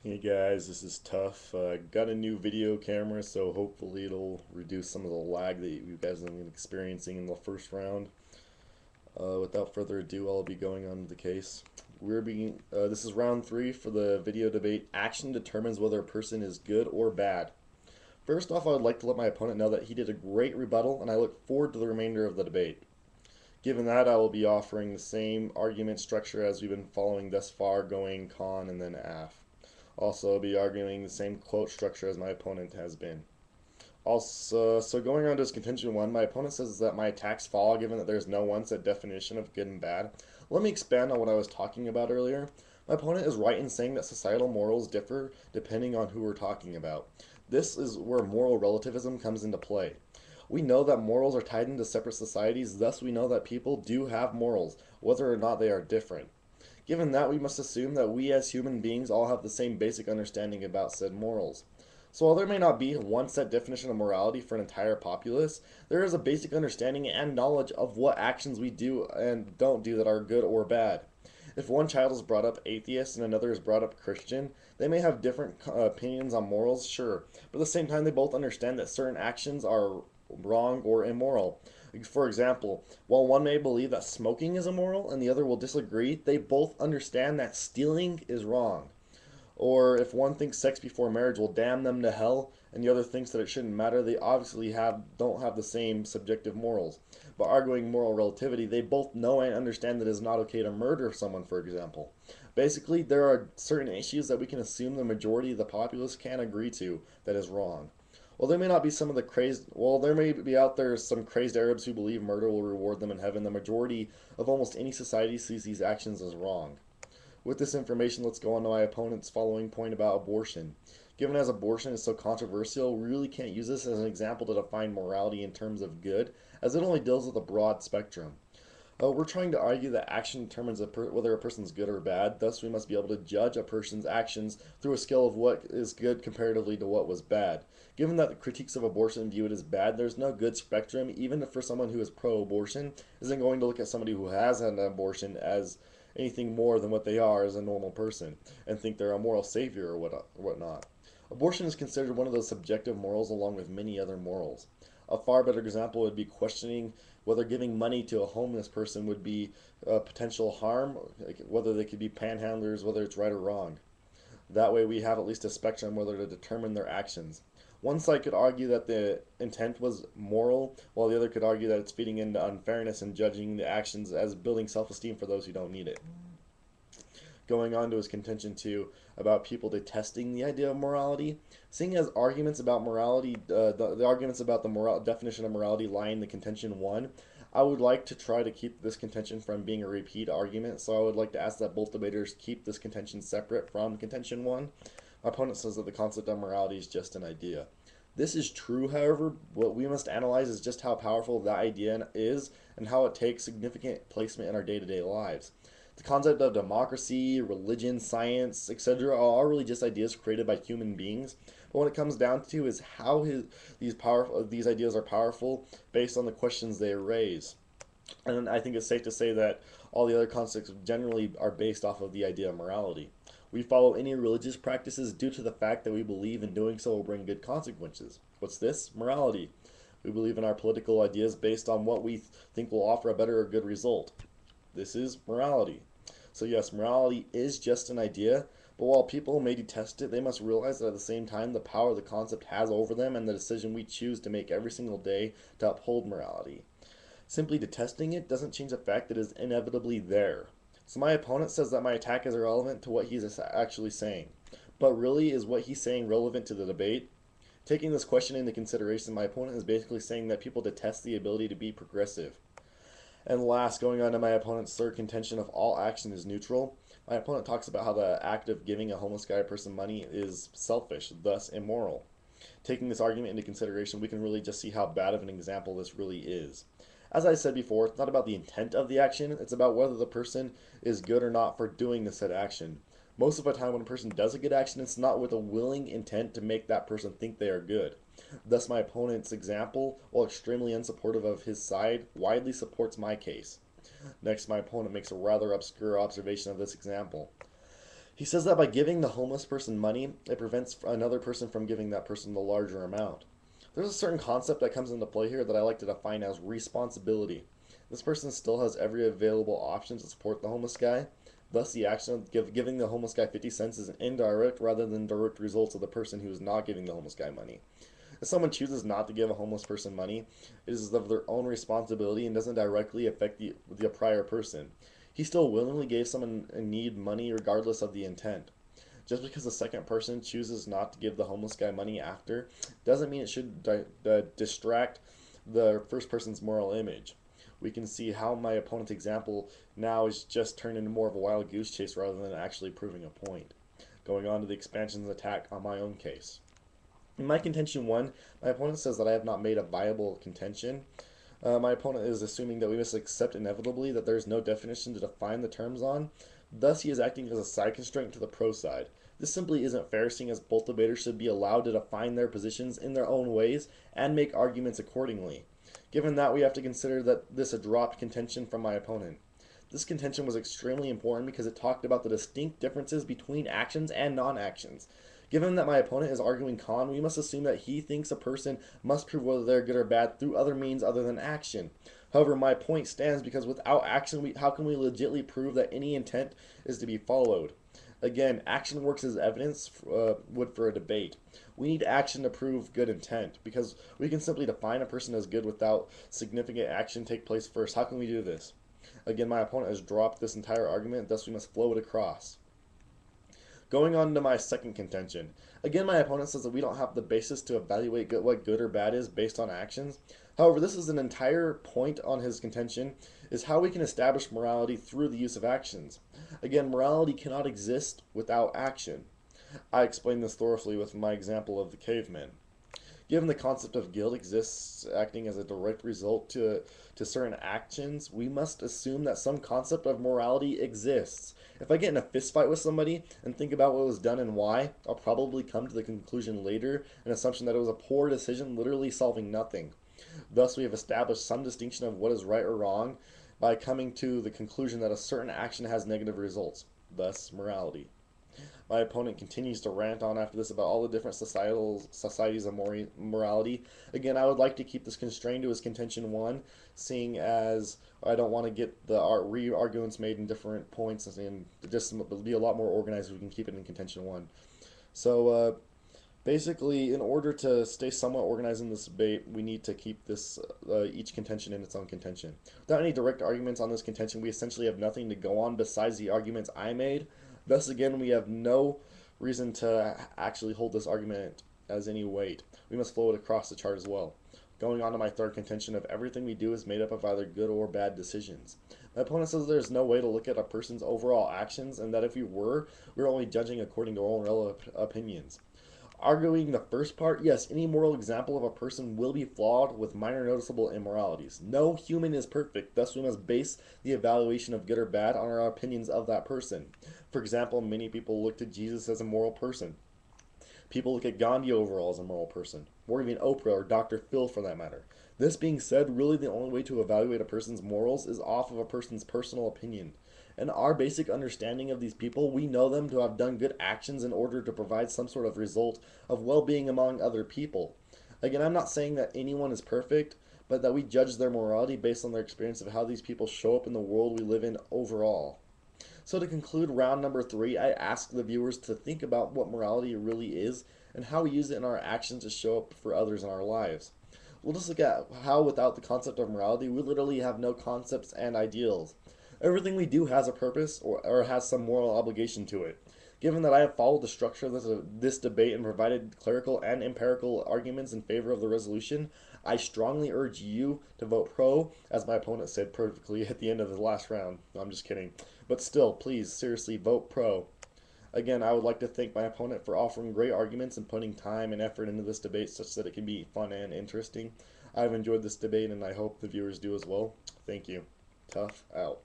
Hey guys, this is Tough. Got a new video camera, so hopefully it'll reduce some of the lag that you guys have been experiencing in the first round. Without further ado, I'll be going on to the case. This is round three for the video debate. Action determines whether a person is good or bad. First off, I would like to let my opponent know that he did a great rebuttal, and I look forward to the remainder of the debate. Given that, I will be offering the same argument structure as we've been following thus far, going con and then af. Also, I'll be arguing the same quote structure as my opponent has been. Also, so going on to his contention one, my opponent says that my attacks fall given that there's no one set definition of good and bad. Let me expand on what I was talking about earlier. My opponent is right in saying that societal morals differ depending on who we're talking about. This is where moral relativism comes into play. We know that morals are tied into separate societies, thus we know that people do have morals, whether or not they are different. Given that, we must assume that we as human beings all have the same basic understanding about said morals. So while there may not be one set definition of morality for an entire populace, there is a basic understanding and knowledge of what actions we do and don't do that are good or bad. If one child is brought up atheist and another is brought up Christian, they may have different opinions on morals, sure, but at the same time they both understand that certain actions are wrong or immoral. For example, while one may believe that smoking is immoral and the other will disagree, they both understand that stealing is wrong. Or if one thinks sex before marriage will damn them to hell and the other thinks that it shouldn't matter, they obviously don't have the same subjective morals. By arguing moral relativity, they both know and understand that it is not okay to murder someone, for example. Basically, there are certain issues that we can assume the majority of the populace can agree to that is wrong. There may be out there some crazed Arabs who believe murder will reward them in heaven. The majority of almost any society sees these actions as wrong. With this information, let's go on to my opponent's following point about abortion. Given as abortion is so controversial, we really can't use this as an example to define morality in terms of good, as it only deals with a broad spectrum. We're trying to argue that action determines whether a person's good or bad, thus, we must be able to judge a person's actions through a scale of what is good comparatively to what was bad. Given that the critiques of abortion view it as bad, there's no good spectrum, even for someone who is pro abortion, isn't going to look at somebody who has had an abortion as anything more than what they are as a normal person and think they're a moral savior or whatnot. Abortion is considered one of those subjective morals along with many other morals. A far better example would be questioning whether giving money to a homeless person would be a potential harm, like whether they could be panhandlers, whether it's right or wrong. That way we have at least a spectrum whether to determine their actions. One side could argue that the intent was moral, while the other could argue that it's feeding into unfairness and judging the actions as building self-esteem for those who don't need it. Going on to his contention too about people detesting the idea of morality, seeing as arguments about morality, the arguments about the definition of morality lie in the contention one, I would like to try to keep this contention from being a repeat argument, so I would like to ask that both debaters keep this contention separate from contention one. My opponent says that the concept of morality is just an idea. This is true, however, what we must analyze is just how powerful that idea is and how it takes significant placement in our day to day lives. The concept of democracy, religion, science, etc., are all really just ideas created by human beings. But what it comes down to is how these ideas are powerful based on the questions they raise. And I think it's safe to say that all the other concepts generally are based off of the idea of morality. We follow any religious practices due to the fact that we believe in doing so will bring good consequences. What's this? Morality. We believe in our political ideas based on what we think will offer a better or good result. This is morality. So yes, morality is just an idea, but while people may detest it, they must realize that at the same time the power the concept has over them and the decision we choose to make every single day to uphold morality. Simply detesting it doesn't change the fact that it is inevitably there. So my opponent says that my attack is irrelevant to what he's actually saying. But really, is what he's saying relevant to the debate? Taking this question into consideration, my opponent is basically saying that people detest the ability to be progressive. And last, going on to my opponent's third contention of all action is neutral, my opponent talks about how the act of giving a homeless guy person money is selfish, thus immoral. Taking this argument into consideration, we can really just see how bad of an example this really is. As I said before, it's not about the intent of the action, it's about whether the person is good or not for doing the said action. Most of the time when a person does a good action, it's not with a willing intent to make that person think they are good. Thus my opponent's example, while extremely unsupportive of his side, widely supports my case. Next, my opponent makes a rather obscure observation of this example. He says that by giving the homeless person money, it prevents another person from giving that person the larger amount. There's a certain concept that comes into play here that I like to define as responsibility. This person still has every available option to support the homeless guy. Thus, the action of giving the homeless guy 50 cents is an indirect rather than direct result of the person who is not giving the homeless guy money. If someone chooses not to give a homeless person money, it is of their own responsibility and doesn't directly affect the prior person. He still willingly gave someone in need money regardless of the intent. Just because the second person chooses not to give the homeless guy money after doesn't mean it should distract the first person's moral image. We can see how my opponent's example now is just turned into more of a wild goose chase rather than actually proving a point. Going on to the expansions attack on my own case. In my contention 1, my opponent says that I have not made a viable contention. My opponent is assuming that we must accept inevitably that there is no definition to define the terms on. Thus, he is acting as a side constraint to the pro side. This simply isn't fair, seeing as both debaters should be allowed to define their positions in their own ways and make arguments accordingly. Given that, we have to consider that this a dropped contention from my opponent. This contention was extremely important because it talked about the distinct differences between actions and non-actions. Given that my opponent is arguing con, we must assume that he thinks a person must prove whether they're good or bad through other means other than action. However, my point stands because without action, how can we legitimately prove that any intent is to be followed? Again, action works as evidence would for a debate. We need action to prove good intent because we can simply define a person as good without significant action take place first. How can we do this? Again, my opponent has dropped this entire argument, thus we must flow it across. Going on to my second contention. Again, my opponent says that we don't have the basis to evaluate what good or bad is based on actions. However, this is an entire point on his contention, is how we can establish morality through the use of actions. Again, morality cannot exist without action. I explained this thoroughly with my example of the caveman. Given the concept of guilt exists acting as a direct result to certain actions, we must assume that some concept of morality exists. If I get in a fist fight with somebody and think about what was done and why, I'll probably come to the conclusion later, an assumption that it was a poor decision, literally solving nothing. Thus, we have established some distinction of what is right or wrong by coming to the conclusion that a certain action has negative results, thus morality. My opponent continues to rant on after this about all the different societies of morality. Again, I would like to keep this constrained to his contention 1, seeing as I don't want to get the re-arguments made in different points and just be a lot more organized if we can keep it in contention 1. So basically, in order to stay somewhat organized in this debate, we need to keep this each contention in its own contention. Without any direct arguments on this contention, we essentially have nothing to go on besides the arguments I made. Thus, again, we have no reason to actually hold this argument as any weight. We must flow it across the chart as well. Going on to my third contention of everything we do is made up of either good or bad decisions. My opponent says there's no way to look at a person's overall actions and that if we're only judging according to our own relative opinions. Arguing the first part, yes, any moral example of a person will be flawed with minor noticeable immoralities. No human is perfect, thus we must base the evaluation of good or bad on our opinions of that person. For example, many people look to Jesus as a moral person. People look at Gandhi overall as a moral person, or even Oprah or Dr. Phil for that matter. This being said, really the only way to evaluate a person's morals is off of a person's personal opinion. In our basic understanding of these people, we know them to have done good actions in order to provide some sort of result of well-being among other people. Again, I'm not saying that anyone is perfect, but that we judge their morality based on their experience of how these people show up in the world we live in overall. So to conclude round number 3, I ask the viewers to think about what morality really is and how we use it in our actions to show up for others in our lives. We'll just look at how without the concept of morality, we literally have no concepts and ideals. Everything we do has a purpose or has some moral obligation to it. Given that I have followed the structure of this debate and provided clerical and empirical arguments in favor of the resolution, I strongly urge you to vote pro, as my opponent said perfectly at the end of the last round. No, I'm just kidding. But still, please, seriously, vote pro. Again, I would like to thank my opponent for offering great arguments and putting time and effort into this debate such that it can be fun and interesting. I've enjoyed this debate and I hope the viewers do as well. Thank you. Tough out.